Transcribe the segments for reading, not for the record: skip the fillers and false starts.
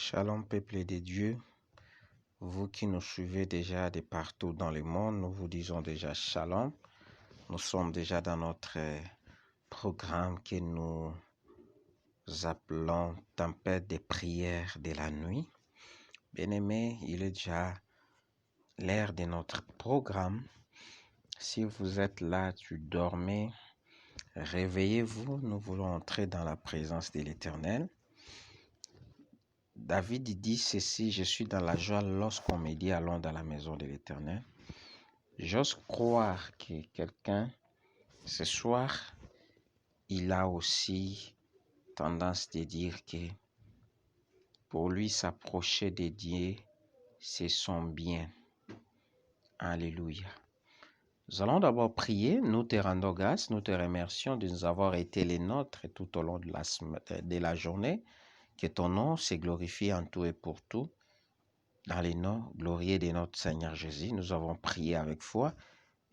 Shalom peuple de Dieu, vous qui nous suivez déjà de partout dans le monde, nous vous disons déjà Shalom. Nous sommes déjà dans notre programme que nous appelons Tempête des prières de la nuit. Bien-aimés, il est déjà l'heure de notre programme. Si vous êtes là, tu dormais, réveillez-vous, nous voulons entrer dans la présence de l'Éternel. David dit ceci: je suis dans la joie lorsqu'on me dit allons dans la maison de l'Éternel. J'ose croire que quelqu'un, ce soir, il a aussi tendance de dire que pour lui s'approcher de Dieu, c'est son bien. Alléluia. Nous allons d'abord prier. Nous te rendons grâce, nous te remercions de nous avoir été les nôtres tout au long de la journée. Que ton nom se glorifie en tout et pour tout. Dans les noms glorieux de notre Seigneur Jésus, nous avons prié avec foi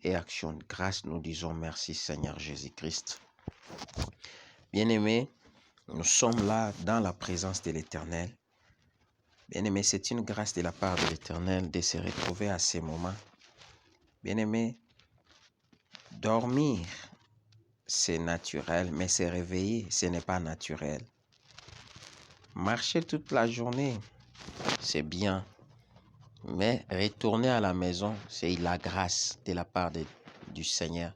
et action de grâce. Nous disons merci Seigneur Jésus-Christ. Bien-aimés, nous sommes là dans la présence de l'Éternel. Bien-aimés, c'est une grâce de la part de l'Éternel de se retrouver à ces moments. Bien-aimés, dormir, c'est naturel, mais se réveiller, ce n'est pas naturel. Marcher toute la journée, c'est bien. Mais retourner à la maison, c'est la grâce de la part du Seigneur.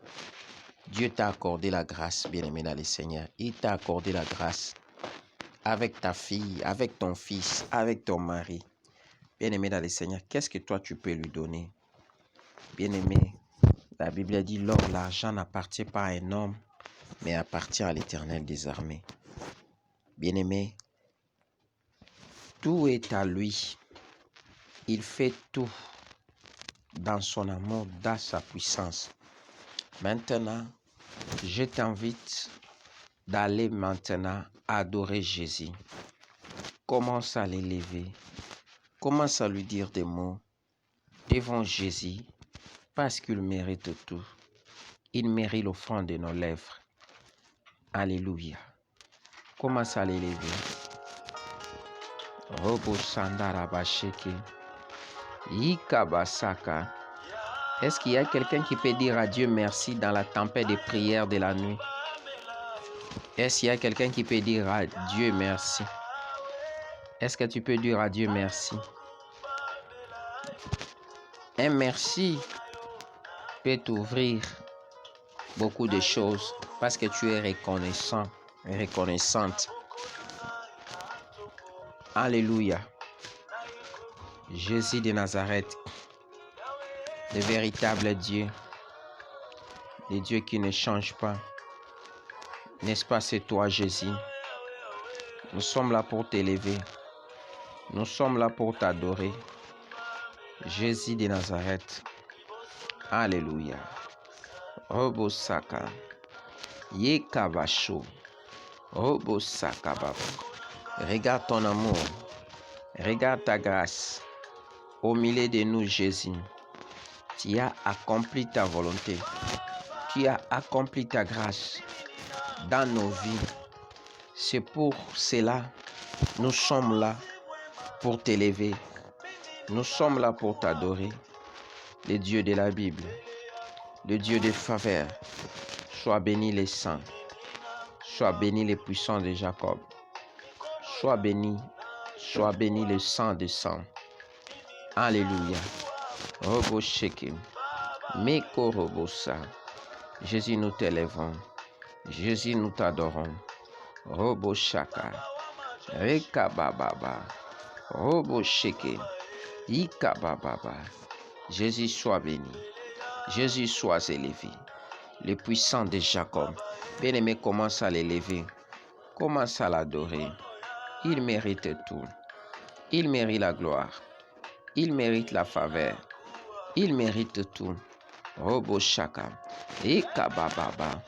Dieu t'a accordé la grâce, bien-aimé dans le Seigneur. Il t'a accordé la grâce avec ta fille, avec ton fils, avec ton mari. Bien-aimé dans le Seigneur, qu'est-ce que toi tu peux lui donner? Bien-aimé, la Bible dit l'or, l'argent n'appartient pas à un homme, mais appartient à l'Éternel des armées. Bien-aimé, tout est à lui. Il fait tout dans son amour, dans sa puissance. Maintenant, je t'invite d'aller maintenant adorer Jésus. Commence à l'élever. Commence à lui dire des mots devant Jésus parce qu'il mérite tout. Il mérite l'offrande de nos lèvres. Alléluia. Commence à l'élever. Robo Sandara Basheke. Ikabasaka. Est-ce qu'il y a quelqu'un qui peut dire à Dieu merci dans la tempête de prière de la nuit? Est-ce qu'il y a quelqu'un qui peut dire à Dieu merci? Est-ce que tu peux dire à Dieu merci? Un merci peut t'ouvrir beaucoup de choses parce que tu es reconnaissant et reconnaissante. Alléluia. Jésus de Nazareth, le véritable Dieu, le Dieu qui ne change pas. N'est-ce pas, c'est toi, Jésus? Nous sommes là pour t'élever. Nous sommes là pour t'adorer. Jésus de Nazareth. Alléluia. Robo Saka. Yekabasho. Robo Saka Baba. Regarde ton amour. Regarde ta grâce. Au milieu de nous, Jésus. Tu as accompli ta volonté. Tu as accompli ta grâce dans nos vies. C'est pour cela nous sommes là pour t'élever. Nous sommes là pour t'adorer. Le Dieu de la Bible, le Dieu de faveur. Sois béni les saints. Sois béni les puissants de Jacob. Sois béni le sang des saints. Alléluia. Robo Shekim. Meko Robosa. Jésus, nous t'élèvons. Jésus, nous t'adorons. Robo Shaka. Reka Baba. Robo Sheke. Ika Baba. Jésus, sois béni. Jésus, sois élevé. Le puissant de Jacob. Bien-aimé, commence à l'élever. Commence à l'adorer. Il mérite tout. Il mérite la gloire. Il mérite la faveur. Il mérite tout. Robo Shaka. Eka Baba.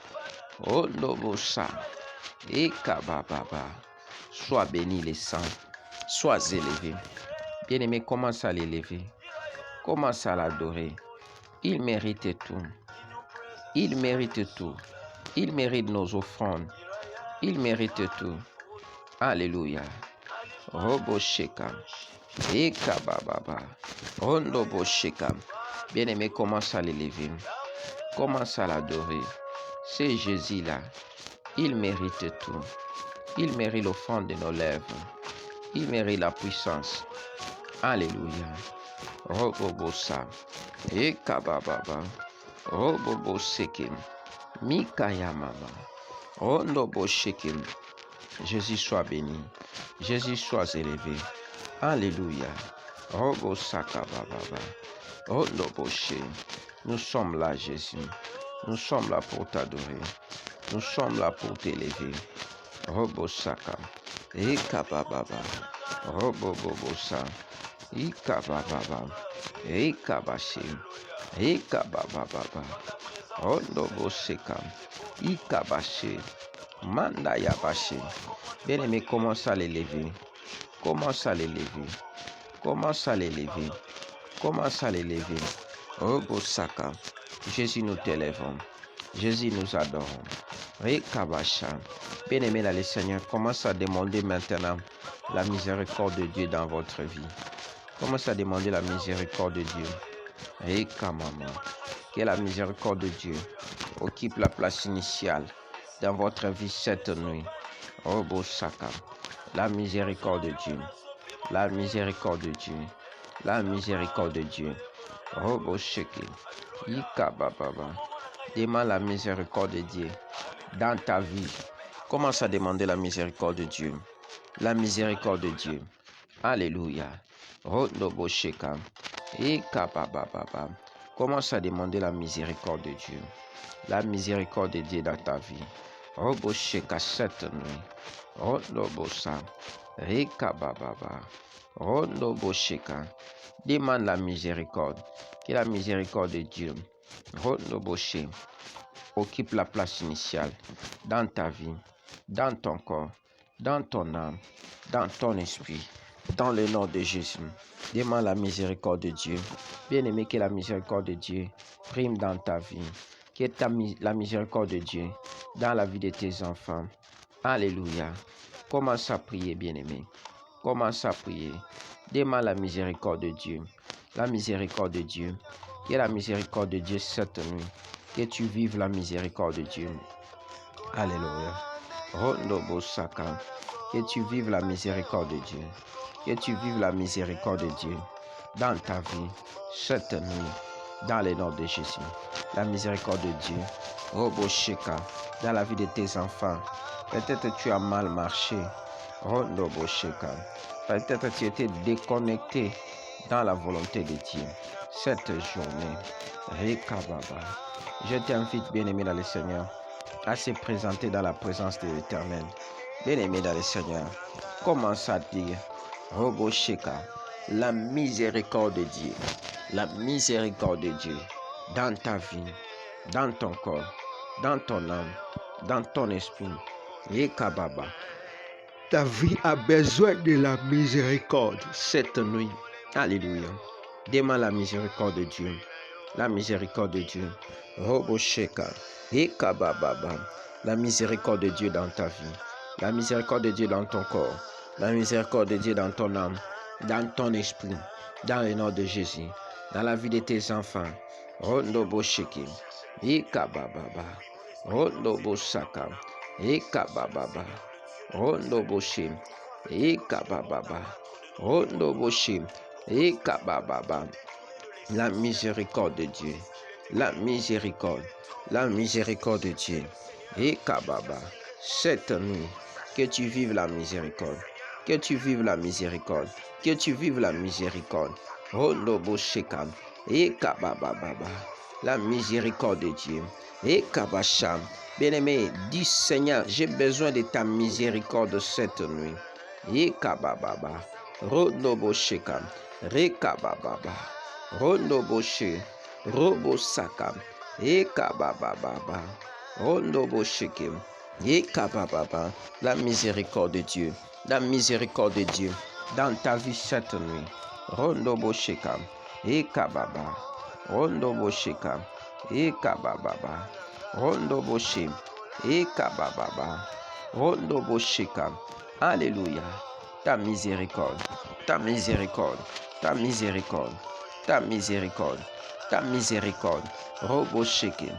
Olobosa. Eka Baba. Sois béni les saints. Sois élevé. Bien-aimé, commence à l'élever. Commence à l'adorer. Il mérite tout. Il mérite tout. Il mérite nos offrandes. Il mérite tout. Alléluia. Robo Sheka. Ekababa. Rondo Sheka. Bien-aimé, commence à l'élever. Commence à l'adorer. C'est Jésus-là. Il mérite tout. Il mérite l'offrande de nos lèvres. Il mérite la puissance. Alléluia. Robobosa. Ekababa. Robobo Sekim. Mikaya Mama. Rondo Shekim. Jésus soit béni. Jésus soit élevé. Alléluia. Robo Sakababa. Rondo She. Nous sommes là, Jésus. Nous sommes là pour t'adorer. Nous sommes là pour t'élever. Robo Saka. Ekababa. Robo Bobosa. Ikababa. Ekabashi. Ekababa. Rondo Seka. Ikabashi. Manda Yabashi. Bien-aimé, commence à l'élever. Commence à l'élever. Commence à l'élever. Commence à l'élever. Robo Saka. Jésus, nous t'élèvons. Jésus, nous adorons. Rekabasha. Bien-aimé dans le Seigneur, commence à demander maintenant la miséricorde de Dieu dans votre vie. Commence à demander la miséricorde de Dieu. Rekamama. Que la miséricorde de Dieu occupe la place initiale dans votre vie cette nuit. Robo Saka. La miséricorde de Dieu. La miséricorde de Dieu. La miséricorde de Dieu. Robo Sheki. Ikababa. Demande la miséricorde de Dieu dans ta vie. Commence à demander la miséricorde de Dieu. La miséricorde de Dieu. Alléluia. Robo Sheka. Ikababa. Commence à demander la miséricorde de Dieu. La miséricorde de Dieu dans ta vie. Robo Sheka cette nuit. Robo Sa. Rekababa. Robo Sheka. Demande la miséricorde. Que la miséricorde de Dieu, Robo She, occupe la place initiale dans ta vie, dans ton corps, dans ton âme, dans ton esprit. Dans le nom de Jésus, demande la miséricorde de Dieu. Bien-aimé, que la miséricorde de Dieu prime dans ta vie. Que la miséricorde de Dieu dans la vie de tes enfants. Alléluia. Commence à prier, bien-aimé. Commence à prier. Demande la miséricorde de Dieu. La miséricorde de Dieu. Que la miséricorde de Dieu cette nuit. Que tu vives la miséricorde de Dieu. Alléluia. Rondo Saka. Que tu vives la miséricorde de Dieu. Que tu vives la miséricorde de Dieu dans ta vie cette nuit. Dans le nom de Jésus. La miséricorde de Dieu. Robo Sheka. Dans la vie de tes enfants. Peut-être tu as mal marché. Rondo Sheka. Peut-être tu étais déconnecté dans la volonté de Dieu. Cette journée. Rekababa. Je t'invite, bien-aimé dans le Seigneur, à se présenter dans la présence de l'Éternel. Bien-aimé dans le Seigneur, commence à dire Robo Sheka, la miséricorde de Dieu, la miséricorde de Dieu dans ta vie, dans ton corps, dans ton âme, dans ton esprit. Rekababa. Ta vie a besoin de la miséricorde cette nuit. Alléluia. Demande la miséricorde de Dieu. La miséricorde de Dieu. Robo Sheka. Ekababa. La miséricorde de Dieu dans ta vie. La miséricorde de Dieu dans ton corps. La miséricorde de Dieu dans ton âme. Dans ton esprit. Dans le nom de Jésus. Dans la vie de tes enfants. Rondo Sheki. Ekababa. Rondo Saka. Ekababa. Rondo Boshi. Ekababa. Rondo Boshi. Ekababa. La miséricorde de Dieu. La miséricorde. La miséricorde de Dieu. Ekababa. Cette nuit, que tu vives la miséricorde. Que tu vives la miséricorde. Que tu vives la miséricorde. Rondo Boshekam. Ekababa. La miséricorde de Dieu. Ekabasham. Bien-aimé, dis Seigneur, j'ai besoin de ta miséricorde cette nuit. Ekababa. Rondo Boshekam. Rekababa. Rondo Boshe. Robo Sakam. Ekababa. Rondo Boshekim. Ekababa. La miséricorde de Dieu. La miséricorde de Dieu dans ta vie cette nuit. Rondo Boshekam. Ekababa. Rondo Boshekam. Ekababa. Rondo Boshe. Ekababa. Rondo Boshekam. Alléluia. ta miséricorde, ta miséricorde, ta miséricorde, ta miséricorde, ta miséricorde. Robo Sheke.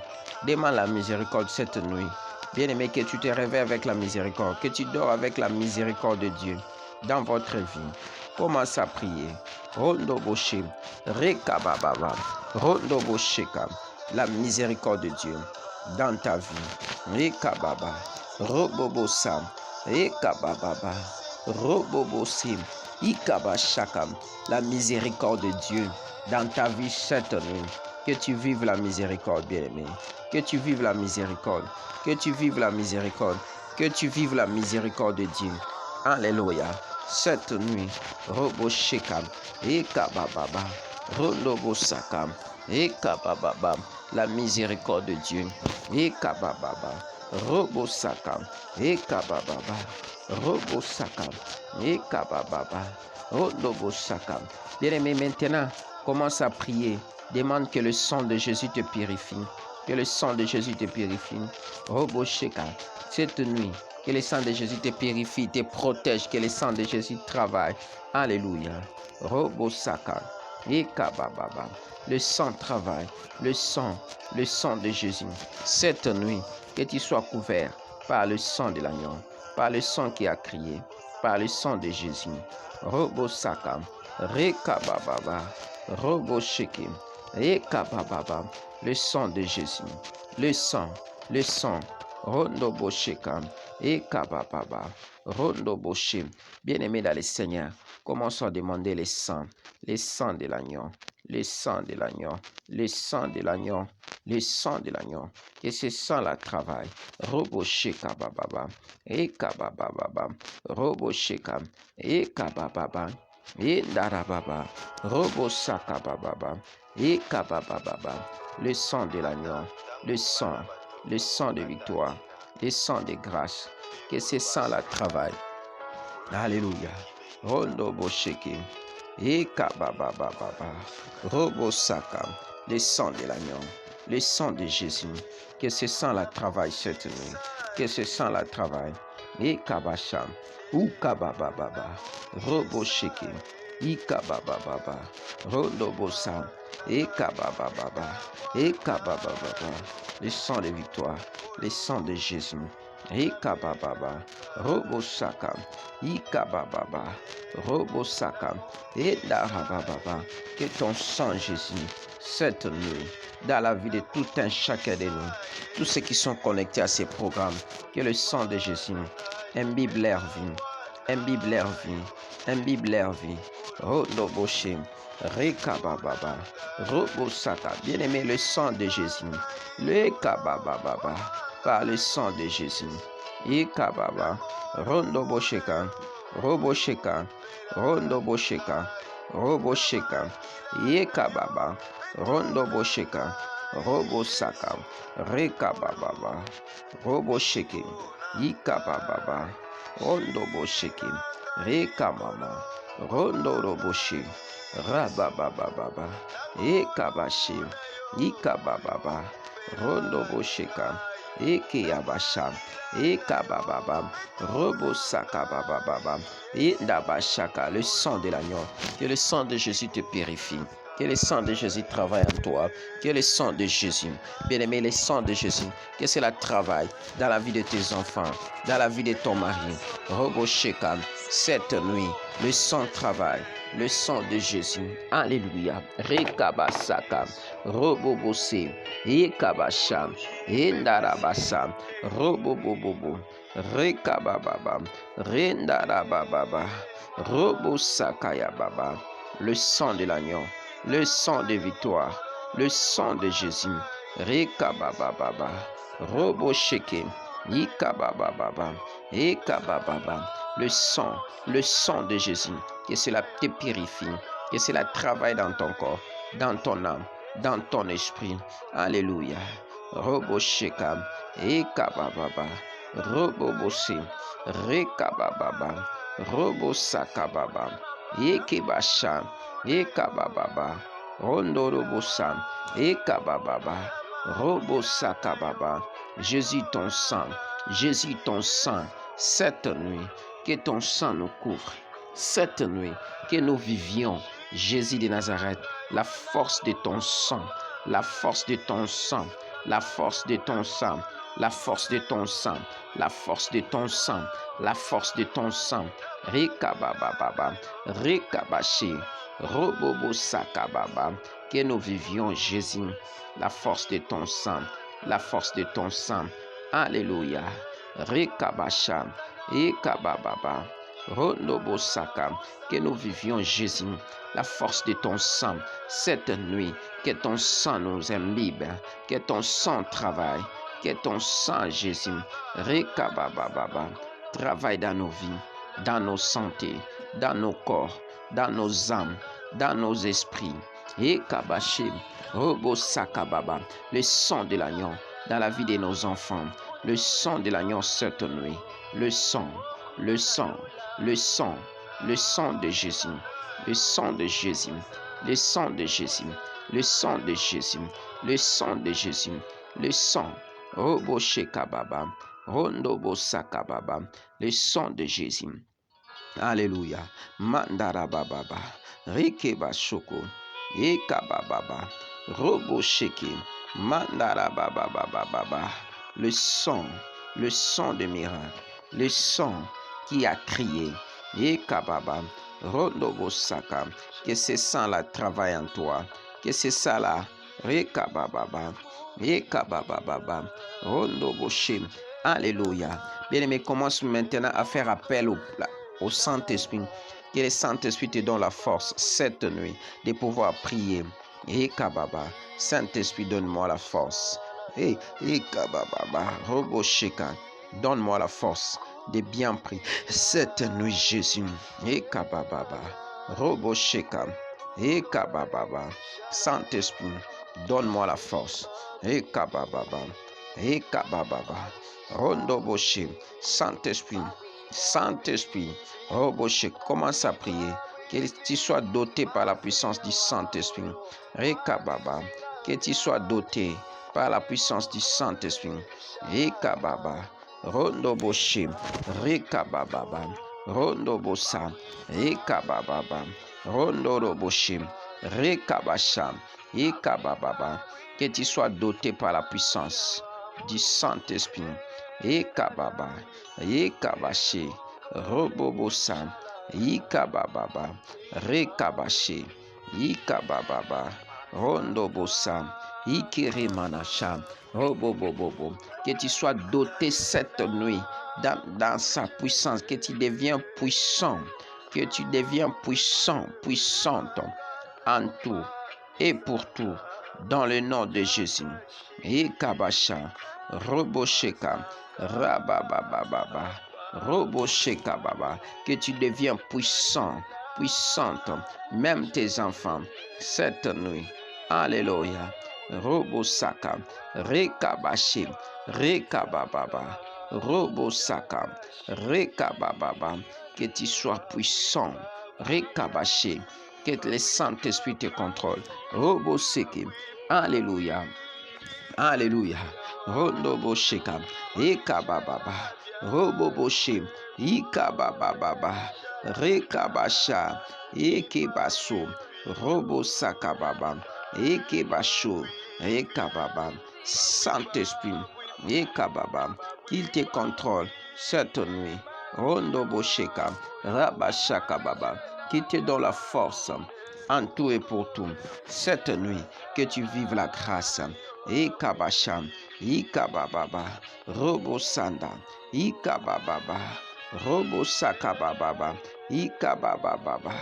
Demande la miséricorde cette nuit. Bien-aimé, que tu te réveilles avec la miséricorde, que tu dors avec la miséricorde de Dieu dans votre vie. Commence à prier. Rondo Boshe, Rekabababa, Rondo Bosheka, la miséricorde de Dieu dans ta vie. Rekababa, Robobosa, Rekabababa, Robobosim, Ikabashakam, la miséricorde de Dieu dans ta vie cette nuit. Que tu vives la miséricorde, bien-aimé. Que tu vives la miséricorde. Que tu vives la miséricorde. Que tu vives la miséricorde de Dieu. Alléluia. Cette nuit, Robo Shekam, Ekabababa, Rondobo Sakam, Ekabababa, la miséricorde de Dieu. Ekabababa, Robo Sakam, Ekabababa, Robo Sakam, Ekabababa, Rondobo Sakam. Bien-aimé, maintenant, commence à prier. Demande que le sang de Jésus te purifie. Que le sang de Jésus te purifie. Robo Sheka, cette nuit, que le sang de Jésus te purifie, te protège, que le sang de Jésus travaille. Alléluia. Robo Saka, Ekabababa. Le sang travaille. Le sang de Jésus. Cette nuit, que tu sois couvert par le sang de l'agneau, par le sang qui a crié, par le sang de Jésus. Robo Saka, Rekabababa, Robo Sheke. Ekabababa, le sang de Jésus, le sang, Rondo Bosheka, Ekabababa, Rondo Boshe. Bien-aimé dans le Seigneur, commençons à demander le sang de l'agneau, le sang de l'agneau, le sang de l'agneau, le sang de l'agneau. Que ce sang-là travaille. Robo Sheka Bababa, Ekabababa, Robo Sheka, Ekabababa, Endarababa, Robo Saka Bababa. Et kabababa, le sang de l'agneau, le sang de victoire, le sang de grâce, que ce sang-là travaille. Alléluia. Rondo Bosheke, et kabababa, Robo Saka, le sang de l'agneau, le sang de Jésus, que ce sang-là travaille cette nuit, que ce sang-là travaille. Et kabasham, ou kabababa, Robo Sheke, Ikabababa, Rodobosa, Ekabababa, Ekabababa, le sang de victoire, le sang de Jésus, Ekabababa, Robosaka, Ikabababa, Robosaka, Edarabababa, que ton sang, Jésus, cette nuit, dans la vie de tout un chacun de nous, tous ceux qui sont connectés à ces programmes, que le sang de Jésus imbibe leur vie, imbibe leur vie, imbibe leur vie. Rodoboshim, Rekabababa, Robosaka, bien-aimé, le sang de Jésus, le Kabababa, par le sang de Jésus, Ikababa, Rondobosheka, Robosheka, Rondobosheka, Robosheka, Yekababa, Rondobosheka, Robosaka, Rekabababa, Robosheke, Ikabababa, Rondobosheke, Rekamama, Rondo Roboshi, Rababababa, Ekabashi, Ikabababa, Rondo Bosheka, Ekeyabasha, Ekabababa, Robosakabababa, Indabashaka, le sang de l'agneau, que le sang de Jésus te purifie. Que le sang de Jésus travaille en toi. Que le sang de Jésus, bien-aimé, le sang de Jésus, que cela travaille dans la vie de tes enfants, dans la vie de ton mari. Robosheka, cette nuit, le sang travaille. Le sang de Jésus. Alléluia. Rekabasaka. Robobose. Ekabasha. Endarabasa. Robobobobo. Rekabababa. Rendarabababa. Robosakaya baba. Le sang de l'agneau. Le sang de victoire. Le sang de Jésus. Rekabababa. Robosheke. Ikabababa. Ekabababa. Le sang de Jésus, que cela te purifie, que cela travaille dans ton corps, dans ton âme, dans ton esprit. Alléluia. Robo Shekam, Ekabababa, Robo Bosi, Rekabababa, Robo Sakababa, Ekebasha, Ekabababa, Rondo Robosa, Ekabababa, Robo Sakababa. Jésus ton sang, cette nuit. Que ton sang nous couvre, cette nuit, que nous vivions, Jésus de Nazareth, la force de ton sang, la force de ton sang, la force de ton sang, la force de ton sang, la force de ton sang, la force de ton sang. Rikabababa, Rikabashi, Robobo Sakababa, que nous vivions, Jésus, la force de ton sang, la force de ton sang. Alléluia. Rikabasha, Ikabababa, Rondobosaka, que nous vivions, Jésus, la force de ton sang, cette nuit, que ton sang nous imbibe, que ton sang travaille, que ton sang, Jésus, Rikabababa, travaille dans nos vies, dans nos santé, dans nos corps, dans nos âmes, dans nos esprits. Et Kabashi, Robosakababa, le sang de l'agneau dans la vie de nos enfants, le sang de l'agneau cette nuit, le sang, le sang, le sang, le sang de Jésus, le sang de Jésus, le sang de Jésus, le sang de Jésus, le sang de Jésus, le sang, Roboshekababa, Rondobosakababa, le sang de Jésus. Alléluia. Mandarababa, Rikebashoko, Ekabababa, Robosheke, Mandarababa, le sang de miracle, le sang qui a crié, Ekababa, Rondobosaka, que ce sang-là travaille en toi, que ce sang-là, Rekabababa, Ekabababa, Rondoboshem. Alléluia. Bien-aimé, commence maintenant à faire appel au Saint-Esprit. Que le Saint-Esprit te donne la force cette nuit de pouvoir prier. Et Kababa, Saint-Esprit, donne-moi la force. Et Kababa, Robosheka, donne-moi la force de bien prier cette nuit, Jésus. Et Kababa, Robosheka, et Kababa, Saint-Esprit, donne-moi la force. Et Kababa, Rondoboshe, Saint-Esprit, Saint-Esprit, Roboche, commence à prier, que tu sois doté par la puissance du Saint-Esprit. Rekababa, que tu sois doté par la puissance du Saint-Esprit. Rekababa, Rondoboshe, Rekababa, Rondobosa, Rekababa, Rondoboshe, Rekabasha, Rekababa, que tu sois doté par la puissance du Saint-Esprit. Ekababa, Ekabashi, Robobosa, Ikababa, Rekabashi, Ikababa, Rondobosa, Ikirimanasha, Robobobobo. Que tu sois doté cette nuit dans sa puissance, que tu deviens puissant, que tu deviens puissant, puissante en tout et pour tout, dans le nom de Jésus. Ekabasha, Robosheka, Rabababa, Robosheka Baba, que tu deviens puissant, puissante, même tes enfants, cette nuit. Alléluia. Robosaka, Rekabashi, Rekababa, Robosaka, Rekababa, que tu sois puissant, Rekabashi, que le Saint-Esprit te contrôle. Roboseki, Alléluia. Alléluia. Rondobosheka, Ekababa, Roboboshe, Ikababa, Rekabasha, Ekebaso, Robosakababa, Ekebasho, Ekababa, Saint-Esprit, Ekababa, qu'il te contrôle cette nuit. Rondobosheka, Rabashakababa, qui te donne la force en tout et pour tout. Cette nuit, que tu vives la grâce. Ikabasha, Ikababa, Robosanda, Ikababa, Robosakababa, Ikababa,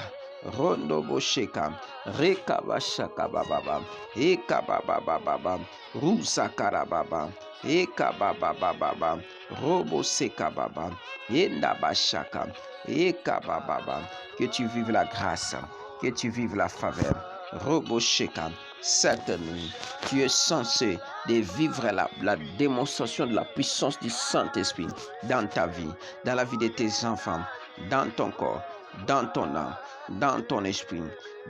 Rondobosheka, Rekabashakababa, Ikababa, Rusakarababa, Ikababa, Robosekababa, Endabashaka, Ikababa, que tu vives la grâce, que tu vives la faveur. Robosheka, cette nuit, tu es censé de vivre la démonstration de la puissance du Saint-Esprit dans ta vie, dans la vie de tes enfants, dans ton corps, dans ton âme, dans ton esprit,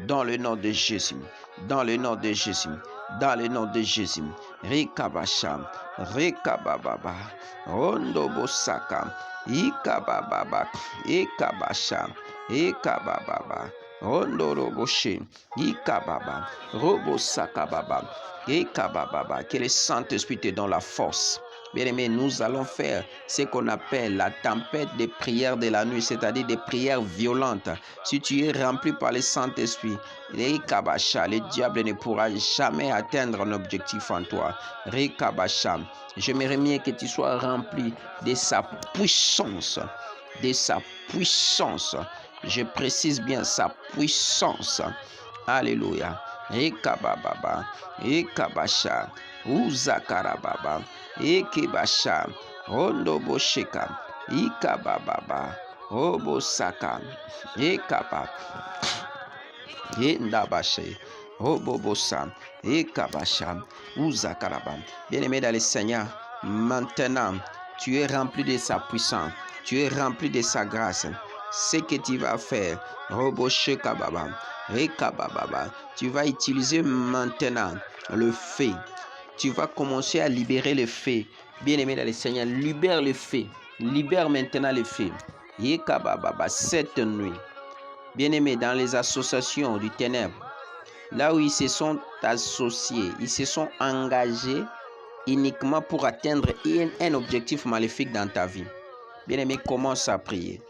dans le nom de Jésus, dans le nom de Jésus, dans le nom de Jésus. Rekabasha, Rekababa, Rondobosaka, Ikababa, Ekabasha, Ekababa. Rondo Roboshe. Ikababa. Robo Sakababa. Ekababa. Que le Saint-Esprit te donne la force. Bien-aimés, nous allons faire ce qu'on appelle la tempête des prières de la nuit, c'est-à-dire des prières violentes. Si tu es rempli par le Saint-Esprit, le diable ne pourra jamais atteindre un objectif en toi. J'aimerais bien que tu sois rempli de sa puissance. De sa puissance. Je précise bien sa puissance. Alléluia. Ekababa. Ekabasha. Uzakarababa. Ekebasha. Ondobosheka. Ikababa. Obosaka. Ekaba. Endabashe. Obobosa. Ekabasha. Uzakaraba. Bien-aimé dans le Seigneur, maintenant, tu es rempli de sa puissance. Tu es rempli de sa grâce. Ce que tu vas faire, Robosheka Baba. Rekababa. Tu vas utiliser maintenant le feu. Tu vas commencer à libérer le feu. Bien-aimé dans le Seigneur, libère le feu. Libère maintenant le feu. Yekababa, cette nuit. Bien-aimé, dans les associations du ténèbre, là où ils se sont associés, ils se sont engagés uniquement pour atteindre un objectif maléfique dans ta vie. Bien-aimé, commence à prier.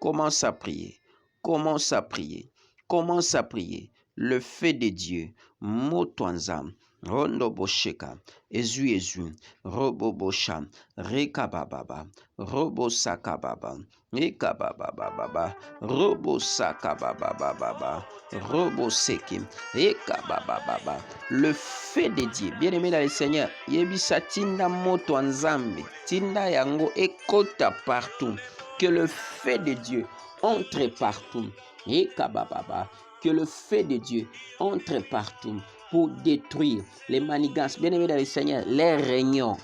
Commence à prier. Commence à prier. Commence à prier. Le feu de Dieu. Motwanzam. Rondo bosheka. Ezu. Robo bosha. Rekababa. Robo sakababa. Ekababa. Robo sakababa. Robo seki. Ekababa. Le feu de Dieu. Bien-aimé dans le Seigneur. Yebisa tinda motwanzambe. Tinda yango ekota partout. Que le feu de Dieu entre partout. Et kabababa. Que le feu de Dieu entre partout pour détruire les manigances. Bien-aimés dans le Seigneur, les réunions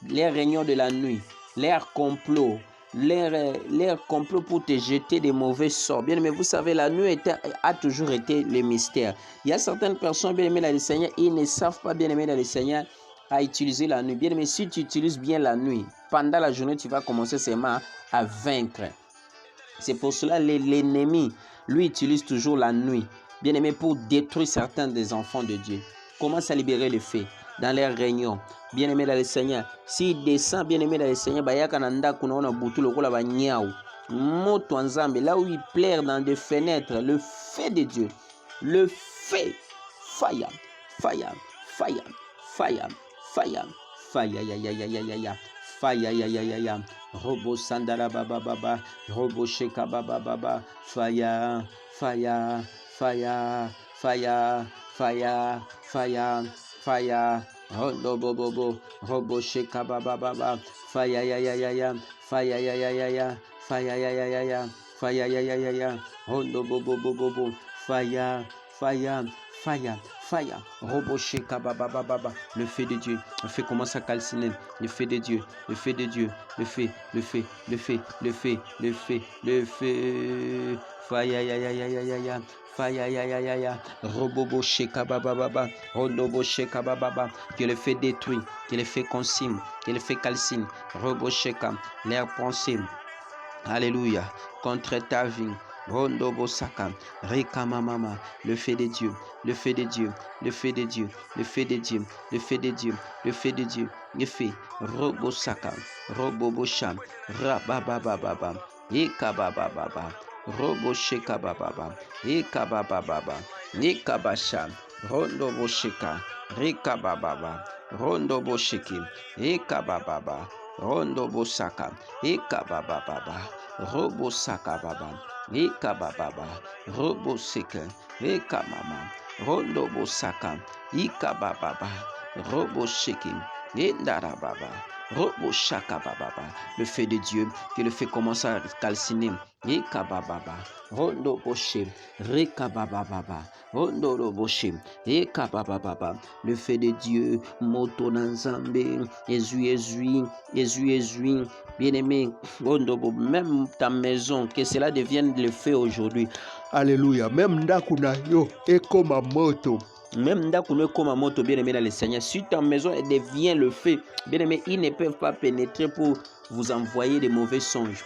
de la nuit, leurs complots, leurs complots pour te jeter des mauvais sorts. Bien-aimés, vous savez, la nuit a toujours été le mystère. Il y a certaines personnes, bien-aimés dans le Seigneur, ils ne savent pas, bien-aimés dans le Seigneur, à utiliser la nuit. Bien-aimé, si tu utilises bien la nuit, pendant la journée, tu vas commencer seulement à vaincre. C'est pour cela que l'ennemi, lui, utilise toujours la nuit, bien-aimé, pour détruire certains des enfants de Dieu. Commence à libérer le feu dans les réunions. Bien-aimé dans le Seigneur, s'il descend, bien-aimé dans le Seigneur, là où il plaire dans des fenêtres, le feu de Dieu, le feu, fire, fire, fire, fire, fire, fire, fire, Robo Sandara Baba, Robo Sheka Baba, fire, fire, fire, fire, fire, fire, fire, Rondo Bobo, Robo Sheka Baba, fire, fire, fire, Rondo Bobo, fire, fire, Robo Sheka Baba, le feu de Dieu, le feu commence à calciner, le feu de Dieu, le feu de Dieu, le feu, fire, Robobo Sheka Baba, Robobo Sheka Baba, que le feu détruit, que le feu consume, que le feu calcine, Robo Sheka, l'air pensée, alléluia, contre ta vie. Rondo Bosaka, Reka Mama, le feu de Dieu, le feu de Dieu, le feu de Dieu, le feu de Dieu, le feu de Dieu, le feu de Dieu, le feu, Robosaka, Robobosham, Rabababa, Ekababa, Robosheka Baba, Ekababa, Ekabasham, Rondo Bosheka, Rekababa, Rondo Bosheki, Ekababa, Rondo Bosaka, Ekababa, Robosaka Baba. Ekababa, Robo Seka, Ekamama, Rondo Bosaka, Ikababa, Robo Sheki, Endarababa, Robo Shaka Baba, le feu de Dieu, que le feu commence à calciner, Ekababa, Rondo Boshe, Rekababa, Rondo Boshe, Ekababa, le feu de Dieu, Moto Nanzambe, Ezui, bien-aimé, même ta maison, que cela devienne le feu aujourd'hui. Alléluia. Même Ndakuna yo ekoma moto. Même Ndakuna ekoma moto, bien-aimé dans le Seigneur. Si ta maison devient le feu, bien-aimé, ils ne peuvent pas pénétrer pour vous envoyer des mauvais songes.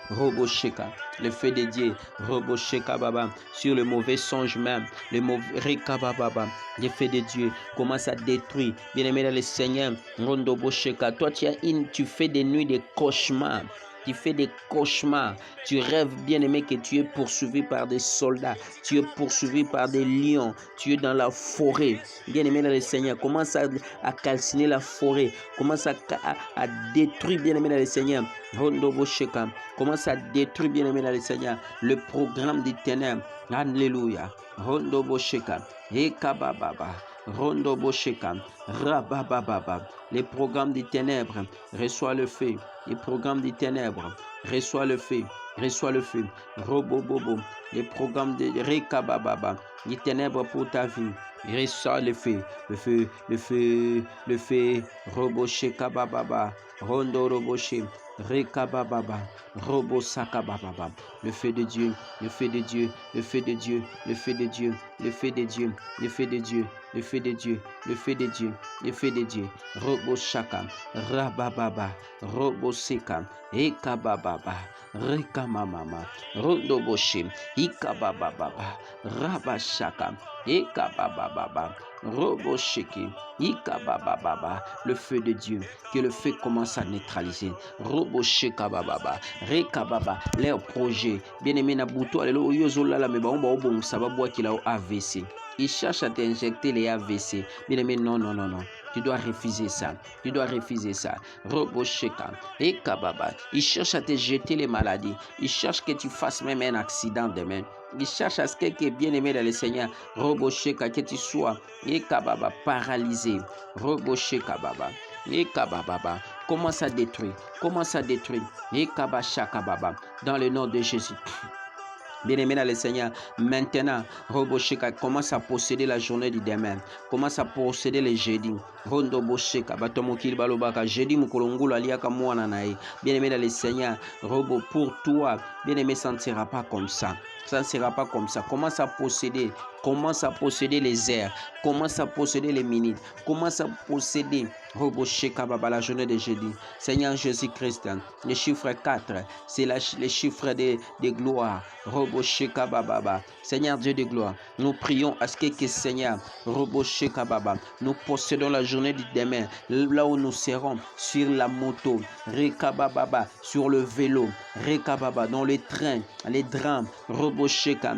Robo Sheka, le feu de Dieu, Robo Sheka Baba, sur le mauvais songe même, le mauvais Reka Baba, le feu de Dieu, commence à détruire, bien-aimé dans le Seigneur, Rondo Sheka, toi tu fais des nuits de cauchemars. Tu fais des cauchemars, tu rêves bien-aimé que tu es poursuivi par des soldats, tu es poursuivi par des lions, tu es dans la forêt. Bien-aimé dans le Seigneur, commence à calciner la forêt, commence à détruire bien-aimé dans le Seigneur. Commence à détruire bien-aimé dans le Seigneur le programme des ténèbres. Alléluia. Rondo Bosheka, Ekababa, Rondo Bosheka, Rabababa. Les programmes des ténèbres, reçois le feu. Les programmes des ténèbres, reçois le feu. Reçois le feu. Robobobo. Les programmes de Rekababa, les ténèbres pour ta vie. Reçois le feu. Le feu, le feu, le feu. Robosheka Baba, Rondo Roboshe. Rekababa, Robo Sakababa, le feu de Dieu, le feu de Dieu, le feu de Dieu, le feu de Dieu, le feu de Dieu, le feu de Dieu, le feu de Dieu, le feu de Dieu, le feu de Dieu, Robo Shaka, Rabababa, Robo Seka, Ekababa, Rekamamama, Rondo Boshe, Ikababa, Rabashaka, Ekababa, Robo Sheki, Ikababa, le feu de Dieu, que le feu commence à neutraliser. Robo Shekababa, Rekababa, leurs projets. Bien-aimé Nabuto, alléluia, Yozola la meba, on va au bon sababou qu'il a au AVC. Il cherche à t'injecter les AVC. Bien-aimé, non, non, non, non. Tu dois refuser ça. Tu dois refuser ça. Robo Sheka, Ekababa. Il cherche à te jeter les maladies. Il cherche que tu fasses même un accident demain. Il cherche à ce que bien-aimé dans le Seigneur, Robo Sheka, que tu sois Ekababa, paralysé. Robo Sheka Baba. Ekababa. Commence à détruire. Commence à détruire. Ekabashakababa. Dans le nom de Jésus. Bien-aimé dans le Seigneur, maintenant, Robosheka commence à posséder la journée du demain, commence à posséder les jeudis. Rondo Bosheka, Batomokil Balobaka, jeudi Mukolongula Liaka Mouananae. Bien-aimé dans le Seigneur, Robo, pour toi, bien-aimé, ça ne sera pas comme ça. Ça ne sera pas comme ça. Commence à posséder les airs, commence à posséder les minutes, commence à posséder Robosheka Baba, la journée de jeudi. Seigneur Jésus-Christ, le chiffre 4, c'est le chiffre de gloire. Robosheka Baba, Seigneur Dieu de gloire, nous prions à ce que Seigneur, Robosheka Baba, nous possédons la journée du demain, là où nous serons sur la moto, Rekababa, sur le vélo, Rekababa, dans les trains, les drames, Robosheka,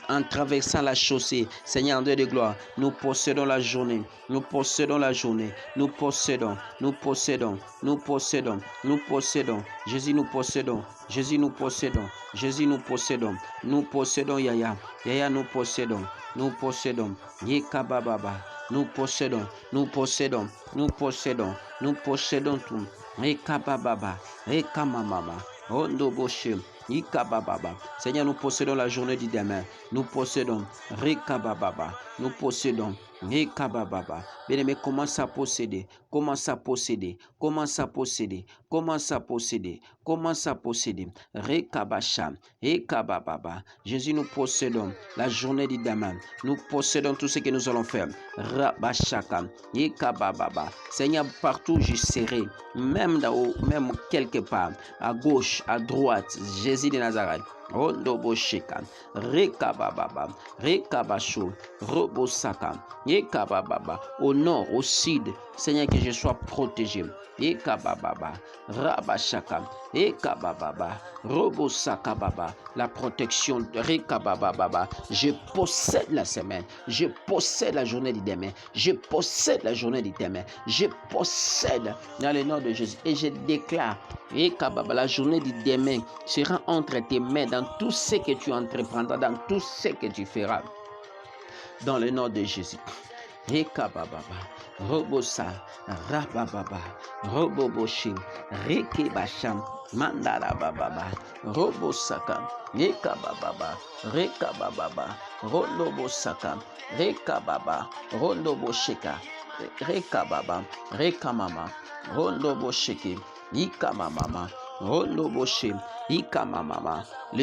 en traversant la chaussée. Seigneur Dieu de gloire, nous possédons la journée, nous possédons la journée, nous possédons, nous possédons, nous possédons, nous possédons. Jésus, nous possédons, Jésus, nous possédons, Jésus, nous possédons, nous possédons Yaya, Yaya, nous possédons, nous possédons, Yekababa, nous possédons, nous possédons, nous possédons, nous possédons tout. Rekababa, Rekamamama, Ondoboshe. Ikababa. Seigneur, nous possédons la journée du demain. Nous possédons Rekababa. Nous possédons Rekababa. Bien-aimé, commence à posséder. Commence à posséder. Commence à posséder. Commence à posséder. Commence à posséder. Rekabasha. Ekababa. Jésus, nous possédons la journée du demain. Nous possédons tout ce que nous allons faire. Rabashaka. Ekababa. Seigneur, partout je serai. Même quelque part. À gauche, à droite. Jésus de Nazareth. Rondo-bosheka, Rekababa, Rekabasho, Robosaka, Ekababa, au nord, au sud, Seigneur, que je sois protégé. Ekababa, Rabashaka, Ekababa, Robosaka Baba, la protection de Rekababa. Je possède la semaine, je possède la journée du demain, je possède la journée du demain, je possède dans le nom de Jésus et je déclare Ekababa, la journée du demain sera entre tes mains dans tout ce que tu entreprendras, dans tout ce que tu feras. Dans le nom de Jésus. Rekababa, Robosa, Rabababa, Roboboshi, Rekebasham, Mandara Baba, Robosaka, Rekababa, Rekababa, Rondobosaka, Rekababa, Rondobosheka, Rekababa, Rekamama, Rondobosheki, Ikamama, Le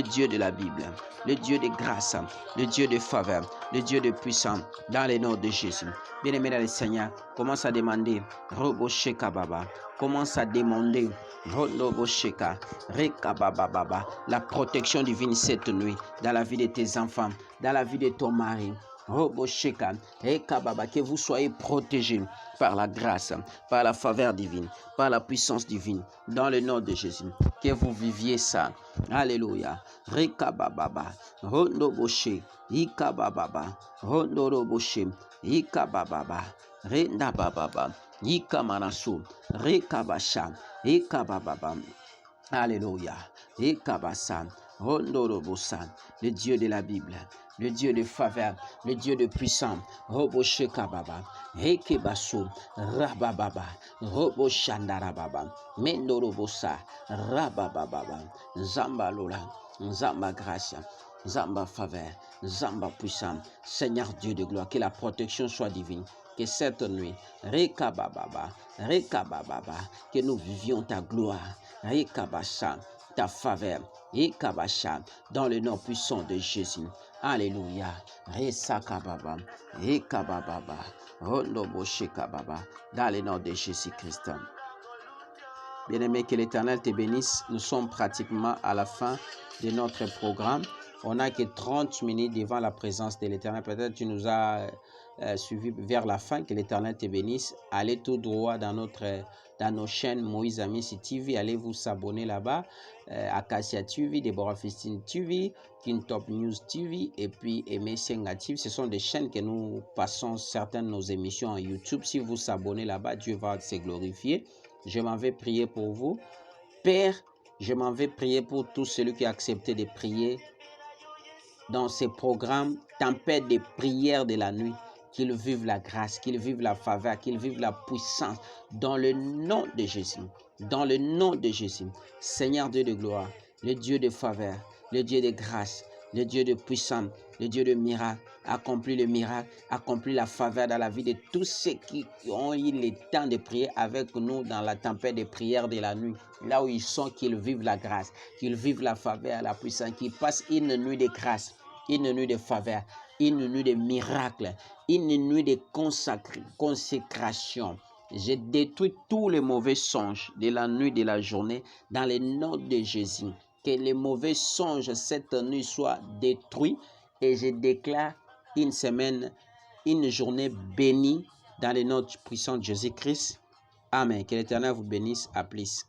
Dieu de la Bible, le Dieu de grâce, le Dieu de faveur, le Dieu de puissance, dans le nom de Jésus. Bien-aimé dans le Seigneur, commence à demander, commence à demander, la protection divine cette nuit, dans la vie de tes enfants, dans la vie de ton mari. Que vous soyez protégés par la grâce, par la faveur divine, par la puissance divine, dans le nom de Jésus. Que vous viviez ça. Alléluia. Rekabababa. Rondoboshe. Ikabababa. Rondoroboshe. Ikabababa. Rendabababa. Ikamanasu. Rekabasha. Ikabababa. Alléluia. Ikabasa. Rondorobosa. Le Dieu de la Bible, le Dieu de faveur, le Dieu de puissance. Roboshe kababa. Hekebasu. Rabababa. Roboshandarababa. Mendorobosa. Rabababa. Zamba Lola. Zamba grâce. Zamba faveur. Zamba puissant. Seigneur Dieu de gloire, que la protection soit divine. Que cette nuit, Rekabababa, que nous vivions ta gloire, Rekabasha, ta faveur, Rekabasha, dans le nom puissant de Jésus. Alléluia. Resakababa, Rekabababa, Rondoboshekababa, dans le nom de Jésus-Christ. Bien-aimé, que l'Éternel te bénisse. Nous sommes pratiquement à la fin de notre programme. On n'a que 30 minutes devant la présence de l'Éternel. Peut-être tu nous as suivi vers la fin. Que l'Éternel te bénisse. Allez tout droit dans nos chaînes Moïse Amissi TV. Allez vous abonner là-bas. Acacia TV, Deborah Fistine TV, King Top News TV et puis Aimé Senga TV. Ce sont des chaînes que nous passons certaines de nos émissions en YouTube. Si vous vous abonnez là-bas, Dieu va se glorifier. Je m'en vais prier pour vous. Père, je m'en vais prier pour tous ceux qui ont accepté de prier dans ces programmes, tempête de prière de la nuit. Qu'ils vivent la grâce, qu'ils vivent la faveur, qu'ils vivent la puissance dans le nom de Jésus. Dans le nom de Jésus. Seigneur Dieu de gloire, le Dieu de faveur, le Dieu de grâce, le Dieu de puissance, le Dieu de miracle, accomplis le miracle, accomplis la faveur dans la vie de tous ceux qui ont eu le temps de prier avec nous dans la tempête de prière de la nuit. Là où ils sont, qu'ils vivent la grâce, qu'ils vivent la faveur, la puissance, qu'ils passent une nuit de grâce, une nuit de faveur, une nuit de miracle, une nuit de consécration. Je détruis tous les mauvais songes de la nuit, de la journée, dans le nom de Jésus. Que les mauvais songes cette nuit soient détruits et je déclare une semaine, une journée bénie dans le nom puissant de Jésus-Christ. Amen. Que l'Éternel vous bénisse. À plus.